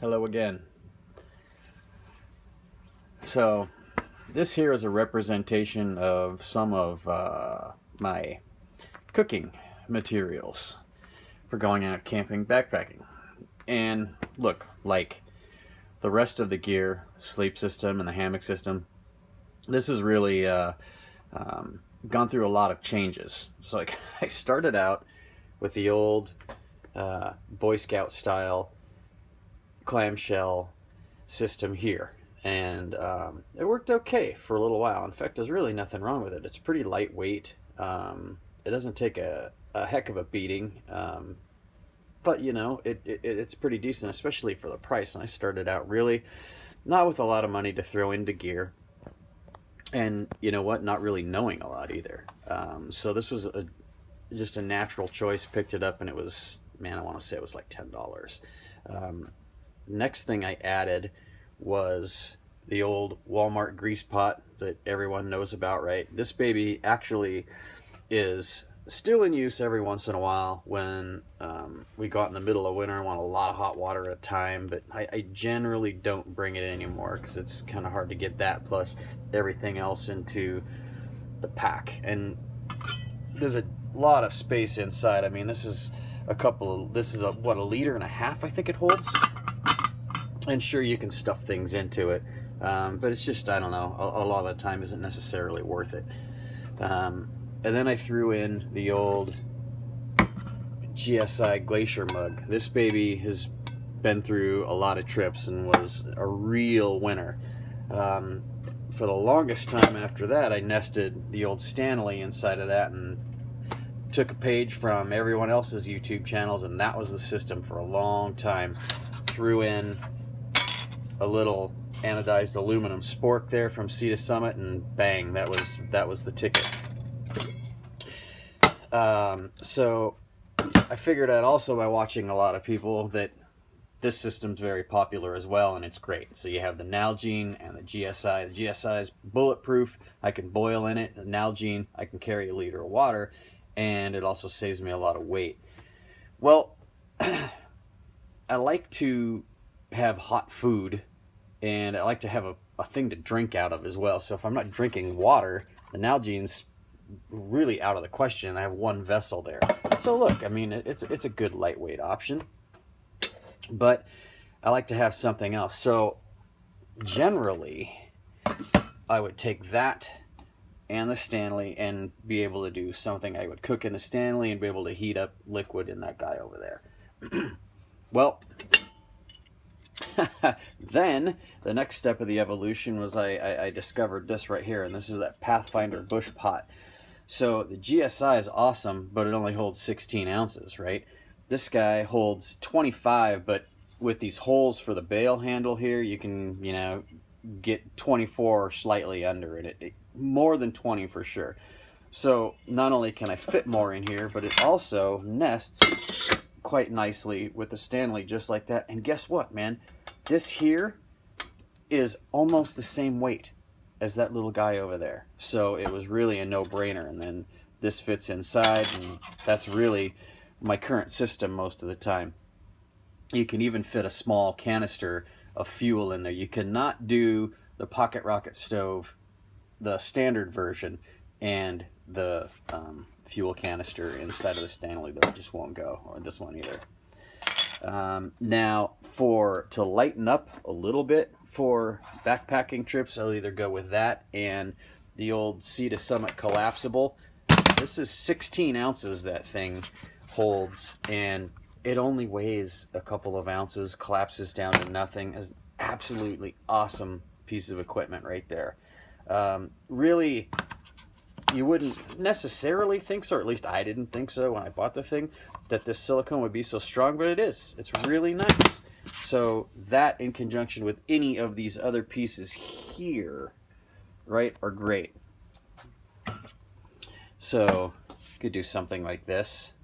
Hello again. So this here is a representation of some of my cooking materials for going out camping backpacking. And look, like the rest of the gear, sleep system and the hammock system, this has really gone through a lot of changes. So like I started out with the old Boy Scout style clamshell system here, and it worked okay for a little while. In fact, there's really nothing wrong with it. It's pretty lightweight. It doesn't take a heck of a beating, but you know, it's pretty decent, especially for the price. And I started out really not with a lot of money to throw into gear, and you know what, not really knowing a lot either. So this was just a natural choice. Picked it up and it was, man, I want to say it was like $10. Next thing I added was the old Walmart grease pot that everyone knows about, right? This baby actually is still in use every once in a while when we go out in the middle of winter and want a lot of hot water at a time, but I generally don't bring it anymore because it's kind of hard to get that plus everything else into the pack. And there's a lot of space inside. I mean, this is what, a liter and a half I think it holds. And sure, you can stuff things into it, but it's just, I don't know, a lot of the time isn't necessarily worth it. And then I threw in the old GSI Glacier mug. This baby has been through a lot of trips and was a real winner. For the longest time after that, I nested the old Stanley inside of that and took a page from everyone else's YouTube channels, and that was the system for a long time. Threw in a little anodized aluminum spork there from Sea to Summit, and bang, that was the ticket. So I figured out also by watching a lot of people that this system's very popular as well, and it's great. So you have the Nalgene and the GSI. The GSI is bulletproof. I can boil in it. The Nalgene, I can carry a liter of water, and it also saves me a lot of weight. Well, I like to have hot food, and I like to have a thing to drink out of as well. So if I'm not drinking water, the Nalgene's really out of the question. I have one vessel there. So look, I mean, it's a good lightweight option, but I like to have something else. So generally, I would take that and the Stanley and be able to do something. I would cook in the Stanley and be able to heat up liquid in that guy over there. Well, then the next step of the evolution was I discovered this right here, and this is that Pathfinder bush pot. So the GSI is awesome, but it only holds 16 ounces, right? This guy holds 25, but with these holes for the bail handle here, you can, you know, get 24 or slightly under it. More than 20 for sure. So not only can I fit more in here, but it also nests quite nicely with the Stanley, just like that. And guess what, man? This here is almost the same weight as that little guy over there. So it was really a no-brainer. And then this fits inside, and that's really my current system most of the time. You can even fit a small canister of fuel in there. You cannot do the Pocket Rocket stove, the standard version, and the fuel canister inside of the Stanley, though. It just won't go, or this one either. Now, to lighten up a little bit for backpacking trips, I'll either go with that and the old Sea to Summit collapsible. This is 16 ounces that thing holds, and it only weighs a couple of ounces, collapses down to nothing. Is absolutely awesome piece of equipment right there. Really, you wouldn't necessarily think so, or at least I didn't think so when I bought the thing, that this silicone would be so strong, but it is. It's really nice. So that, in conjunction with any of these other pieces here, right, are great. So you could do something like this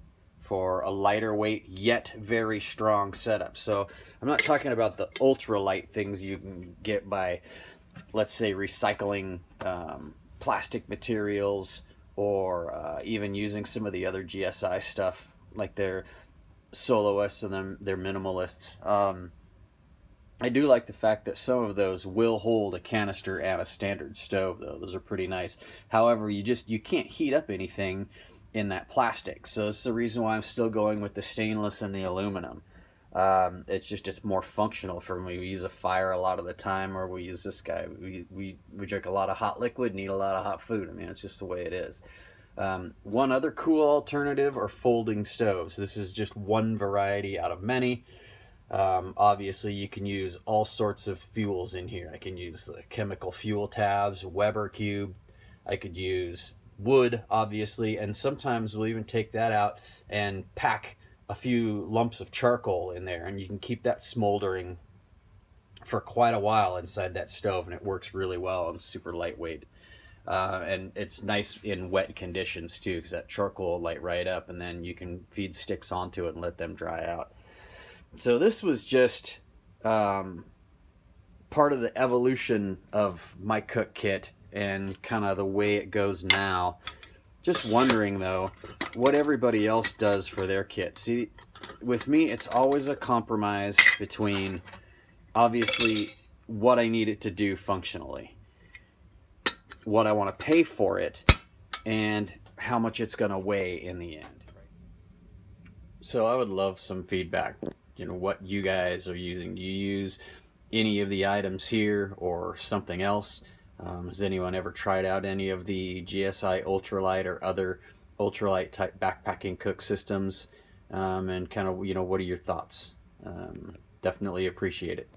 for a lighter weight yet very strong setup. So I'm not talking about the ultra light things you can get by, let's say, recycling plastic materials, or even using some of the other GSI stuff, like their soloists and then their minimalists. I do like the fact that some of those will hold a canister and a standard stove, though. Those are pretty nice. However, you can't heat up anything in that plastic. So this is the reason why I'm still going with the stainless and the aluminum. It's more functional for me. We use a fire a lot of the time, or we use this guy. We drink a lot of hot liquid and eat a lot of hot food. I mean, it's just the way it is. One other cool alternative are folding stoves. This is just one variety out of many. Obviously, you can use all sorts of fuels in here. I can use the chemical fuel tabs, Weber cube. I could use wood, obviously, and sometimes we'll even take that out and pack a few lumps of charcoal in there, and you can keep that smoldering for quite a while inside that stove, and it works really well and super lightweight. And it's nice in wet conditions too, because that charcoal will light right up, and then you can feed sticks onto it and let them dry out. So this was just part of the evolution of my cook kit and kind of the way it goes now. Just wondering though, what everybody else does for their kit. See, with me, it's always a compromise between obviously what I need it to do functionally, what I want to pay for it, and how much it's going to weigh in the end. So I would love some feedback. You know, what you guys are using. Do you use any of the items here or something else? Has anyone ever tried out any of the GSI ultralight or other ultralight type backpacking cook systems? And kind of, you know, what are your thoughts? Definitely appreciate it.